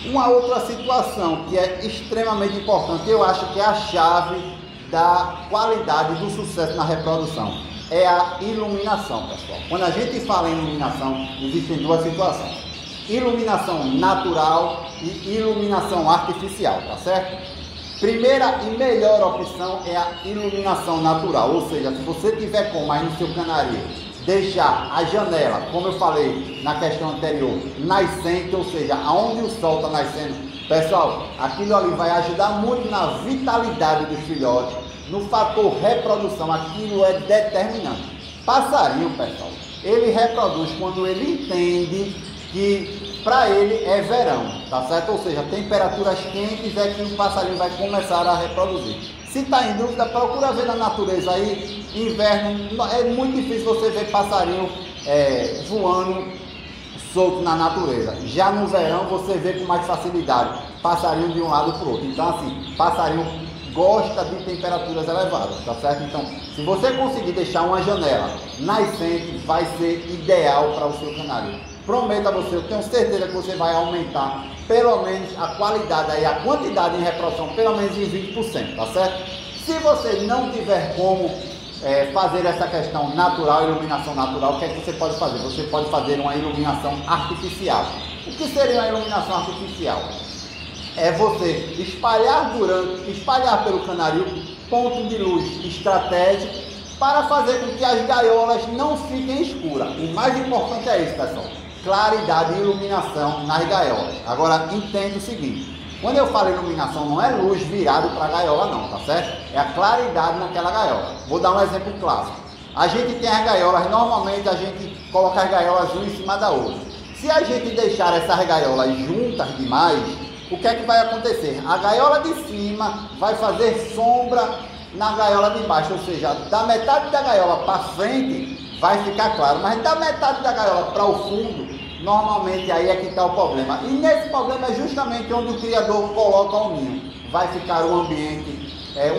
Uma outra situação que é extremamente importante, eu acho que é a chave da qualidade do sucesso na reprodução, é a iluminação, pessoal. Quando a gente fala em iluminação, existem duas situações: iluminação natural e iluminação artificial, tá certo? Primeira e melhor opção é a iluminação natural, ou seja, se você tiver como aí no seu canarino deixar a janela, como eu falei na questão anterior, nascente, ou seja, aonde o sol está nascendo, pessoal, aquilo ali vai ajudar muito na vitalidade dos filhotes, no fator reprodução, aquilo é determinante. Passarinho, pessoal, ele reproduz quando ele entende que para ele é verão, tá certo? Ou seja, temperaturas quentes é que o passarinho vai começar a reproduzir. Se está em dúvida, procura ver na natureza aí, inverno, é muito difícil você ver passarinho voando solto na natureza. Já no verão você vê com mais facilidade passarinho de um lado para o outro. Então assim, passarinho gosta de temperaturas elevadas, tá certo? Então, se você conseguir deixar uma janela nascente, vai ser ideal para o seu canário. Prometo a você, eu tenho certeza que você vai aumentar pelo menos a qualidade aí, a quantidade em reprodução, pelo menos em 20%, tá certo? Se você não tiver como fazer essa questão natural, iluminação natural, o que é que você pode fazer? Você pode fazer uma iluminação artificial. O que seria uma iluminação artificial? É você espalhar pelo canário ponto de luz estratégico para fazer com que as gaiolas não fiquem escuras. O mais importante é isso, pessoal: claridade e iluminação nas gaiolas. Agora entenda o seguinte: quando eu falo iluminação, não é luz virada para a gaiola não, tá certo? É a claridade naquela gaiola. Vou dar um exemplo clássico. A gente tem as gaiolas, normalmente a gente coloca as gaiolas uma em cima da outra. Se a gente deixar essas gaiolas juntas demais, o que é que vai acontecer? A gaiola de cima vai fazer sombra na gaiola de baixo, ou seja, da metade da gaiola para frente vai ficar claro, mas da metade da gaiola para o fundo, normalmente aí é que está o problema. E nesse problema é justamente onde o criador coloca o ninho. Vai ficar um ambiente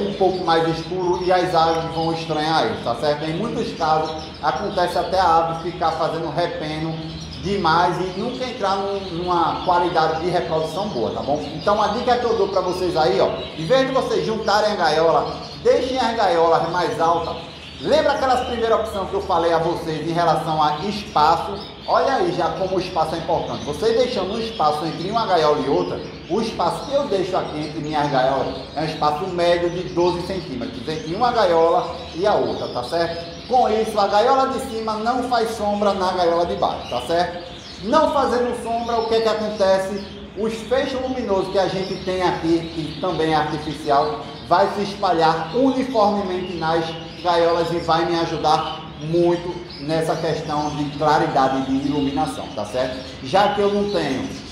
um pouco mais escuro e as aves vão estranhar isso, tá certo? Em muitos casos acontece até a ave ficar fazendo repeno demais e nunca entrar numa qualidade de reprodução boa, tá bom? Então a dica que eu dou para vocês aí, ó, em vez de vocês juntarem a gaiola, deixem as gaiolas mais altas. Lembra aquelas primeiras opções que eu falei a vocês em relação a espaço? Olha aí já como o espaço é importante. Você deixando um espaço entre uma gaiola e outra, o espaço que eu deixo aqui entre minhas gaiolas é um espaço médio de 12 centímetros entre uma gaiola e a outra, tá certo? Com isso, a gaiola de cima não faz sombra na gaiola de baixo, tá certo? Não fazendo sombra, o que que acontece? Os feixes luminosos que a gente tem aqui, que também é artificial, vai se espalhar uniformemente nas gaiolas e vai me ajudar muito nessa questão de claridade e de iluminação, tá certo? Já que eu não tenho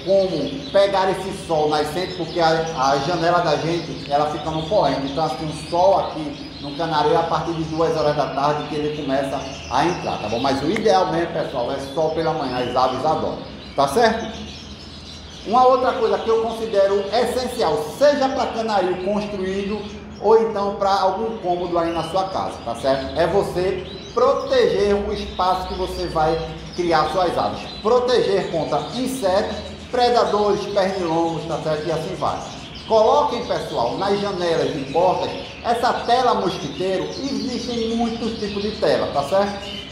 como pegar esse sol nascente, porque a janela da gente, ela fica no poente, então assim, o sol aqui no canário é a partir de 2 horas da tarde que ele começa a entrar, tá bom? Mas o ideal mesmo, pessoal, é sol pela manhã, as aves adoram, tá certo? Uma outra coisa que eu considero essencial, seja para canário construído ou então para algum cômodo aí na sua casa, tá certo? É você proteger o espaço que você vai criar suas aves. Proteger contra insetos, predadores, pernilongos, tá certo? E assim vai. Coloquem, pessoal, nas janelas e portas essa tela mosquiteiro. Existem muitos tipos de tela, tá certo?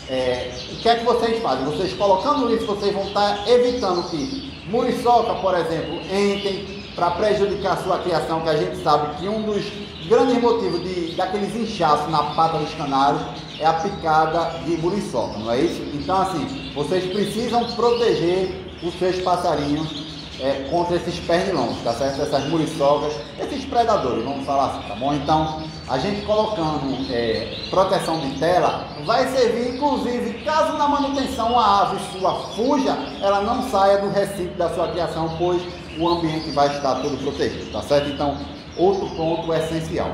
O que é que vocês fazem? Vocês colocando isso, vocês vão estar evitando que muriçoca, por exemplo, entrem para prejudicar a sua criação, que a gente sabe que um dos grandes motivos daqueles inchaços na pata dos canários é a picada de muriçoca, não é isso? Então assim, vocês precisam proteger os seus passarinhos contra esses pernilongos, tá certo? Essas muriçocas, esses predadores, vamos falar assim, tá bom? Então, a gente colocando proteção de tela, vai servir, inclusive, caso na manutenção a ave sua fuja, ela não saia do recinto da sua criação, pois o ambiente vai estar todo protegido, tá certo? Então, outro ponto essencial.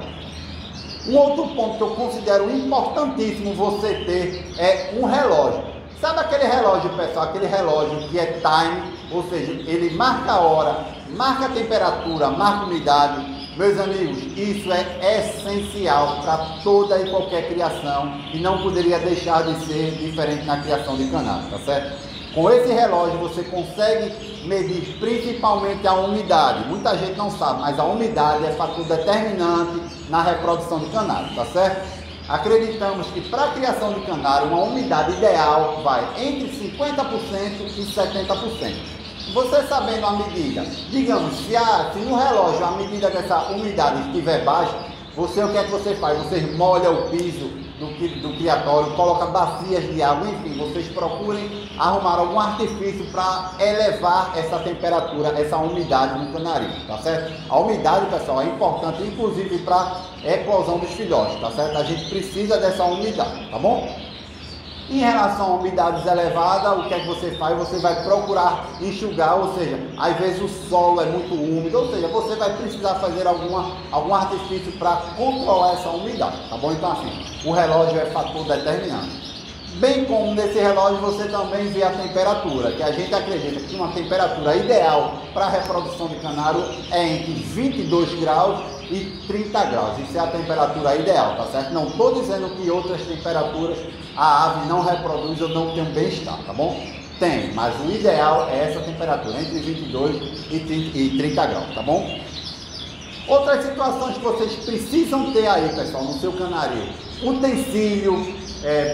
Um outro ponto que eu considero importantíssimo você ter é um relógio. Sabe aquele relógio, pessoal? Aquele relógio que é time, ou seja, ele marca a hora, marca a temperatura, marca a umidade. Meus amigos, isso é essencial para toda e qualquer criação e não poderia deixar de ser diferente na criação de canário, tá certo? Com esse relógio você consegue medir principalmente a umidade. Muita gente não sabe, mas a umidade é fator determinante na reprodução de canário, tá certo? Acreditamos que para a criação de canário, uma umidade ideal vai entre 50% e 70%. Você sabendo a medida, digamos, se no relógio a medida dessa umidade estiver baixa, o que é que você faz? Você molha o piso do criatório, coloca bacias de água, enfim, vocês procurem arrumar algum artifício para elevar essa temperatura, essa umidade no canarinho, tá certo? A umidade, pessoal, é importante, inclusive para a eclosão dos filhotes, tá certo? A gente precisa dessa umidade, tá bom? Em relação a umidades elevadas, o que é que você faz? Você vai procurar enxugar, ou seja, às vezes o solo é muito úmido, ou seja, você vai precisar fazer algum artifício para controlar essa umidade, tá bom? Então assim, o relógio é fator determinante. Bem como nesse relógio você também vê a temperatura, que a gente acredita que uma temperatura ideal para a reprodução de canário é entre 22 graus e 30 graus. Isso é a temperatura ideal, tá certo? Não estou dizendo que outras temperaturas a ave não reproduz ou não tem um bem-estar, tá bom? Tem, mas o ideal é essa temperatura, entre 22 e 30 graus, tá bom? Outras situações que vocês precisam ter aí, pessoal, no seu canário: utensílio,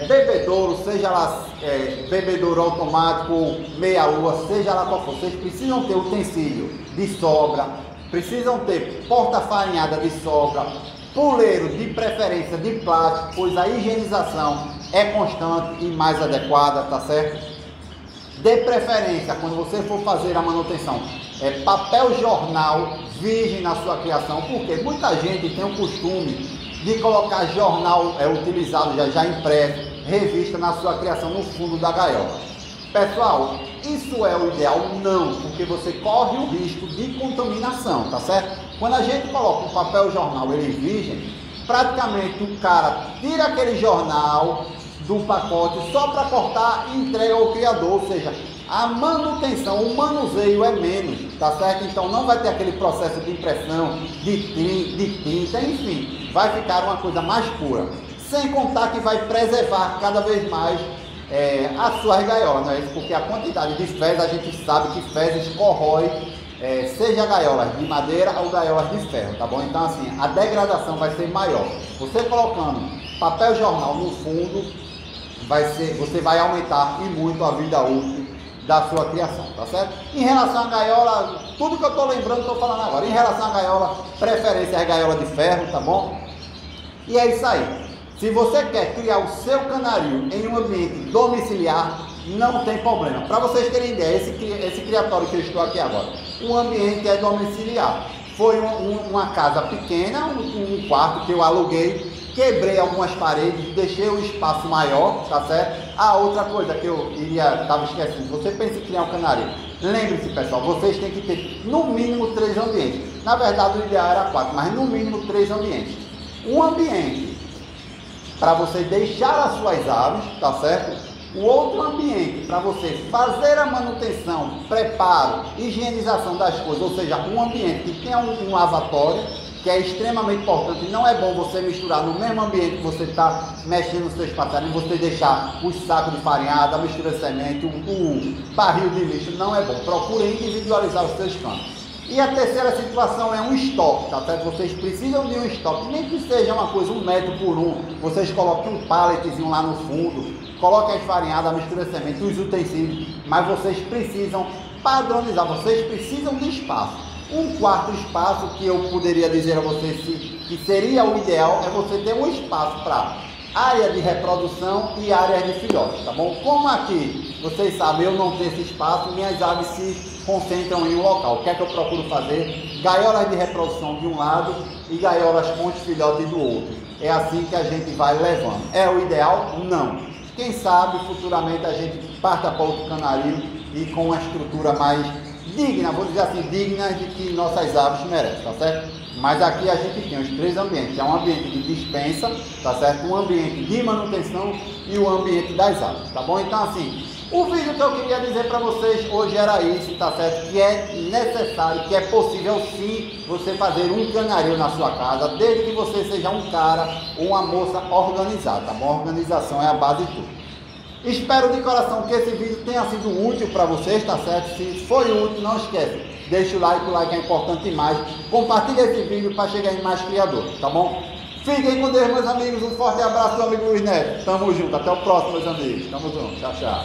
bebedouro, seja lá bebedouro automático ou meia-lua, seja lá qual for, vocês precisam ter utensílio de sobra, precisam ter porta-farinhada de sobra, puleiro de preferência de plástico, pois a higienização é constante e mais adequada, tá certo? De preferência, quando você for fazer a manutenção, papel jornal virgem na sua criação, porque muita gente tem o costume de colocar jornal utilizado já impresso, revista na sua criação no fundo da gaiola. Pessoal, isso é o ideal? Não, porque você corre o risco de contaminação, tá certo? Quando a gente coloca um papel jornal virgem, praticamente o cara tira aquele jornal do pacote só para cortar e entrega ao criador, ou seja, a manutenção, o manuseio é menos, tá certo? Então não vai ter aquele processo de impressão, de tinta, enfim, vai ficar uma coisa mais pura. Sem contar que vai preservar cada vez mais as suas gaiolas, não é isso? Porque a quantidade de fezes, a gente sabe que fezes corrói, seja gaiolas de madeira ou gaiolas de ferro, tá bom? Então assim, a degradação vai ser maior. Você colocando papel jornal no fundo, você vai aumentar e muito a vida útil da sua criação, tá certo? Em relação à gaiola, tudo que eu estou lembrando, estou falando agora. Em relação à gaiola, preferência é gaiola de ferro, tá bom? E é isso aí. Se você quer criar o seu canarinho em um ambiente domiciliar, não tem problema. Para vocês terem ideia, esse criatório que eu estou aqui agora, o ambiente é domiciliar. Foi uma casa pequena, um quarto que eu aluguei, quebrei algumas paredes, deixei o espaço maior, tá certo? A outra coisa que eu estava esquecendo, você pensa em criar um canário, lembre-se, pessoal, vocês têm que ter no mínimo 3 ambientes. Na verdade o ideal era 4, mas no mínimo 3 ambientes. Um ambiente para você deixar as suas aves, tá certo? O outro ambiente para você fazer a manutenção, preparo, higienização das coisas, ou seja, um ambiente que tenha um lavatório, que é extremamente importante. Não é bom você misturar no mesmo ambiente que você está mexendo nos seus passarinhos, você deixar os sacos de farinhada, a mistura de semente, o barril de lixo, não é bom. Procure individualizar os seus campos. E a terceira situação é um estoque, tá certo? Vocês precisam de um estoque, nem que seja uma coisa, 1 metro por 1, vocês coloquem um palletzinho lá no fundo, coloquem a farinhada, a mistura de semente, os utensílios, mas vocês precisam padronizar, vocês precisam de espaço. Um quarto espaço que eu poderia dizer a vocês que seria o ideal é você ter um espaço para área de reprodução e área de filhotes, tá bom? Como aqui, vocês sabem, eu não tenho esse espaço, minhas aves se concentram em um local. O que é que eu procuro fazer? Gaiolas de reprodução de um lado e gaiolas com os filhotes do outro. É assim que a gente vai levando. É o ideal? Não. Quem sabe futuramente a gente parta para outro canarinho e com uma estrutura mais digna, vou dizer assim, digna de que nossas aves merecem, tá certo? Mas aqui a gente tem os 3 ambientes, é um ambiente de dispensa, tá certo? Um ambiente de manutenção e o ambiente das aves, tá bom? Então assim, o vídeo que eu queria dizer para vocês hoje era isso, tá certo? Que é necessário, que é possível sim você fazer um canarinho na sua casa, desde que você seja um cara ou uma moça organizada, tá bom? A organização é a base de tudo. Espero de coração que esse vídeo tenha sido útil para vocês, tá certo? Se foi útil, não esquece, deixa o like é importante demais. Compartilhe esse vídeo para chegar em mais criadores, tá bom? Fiquem com Deus, meus amigos. Um forte abraço do amigo Luiz Neto. Tamo junto. Até o próximo, meus amigos. Tamo junto. Tchau, tchau.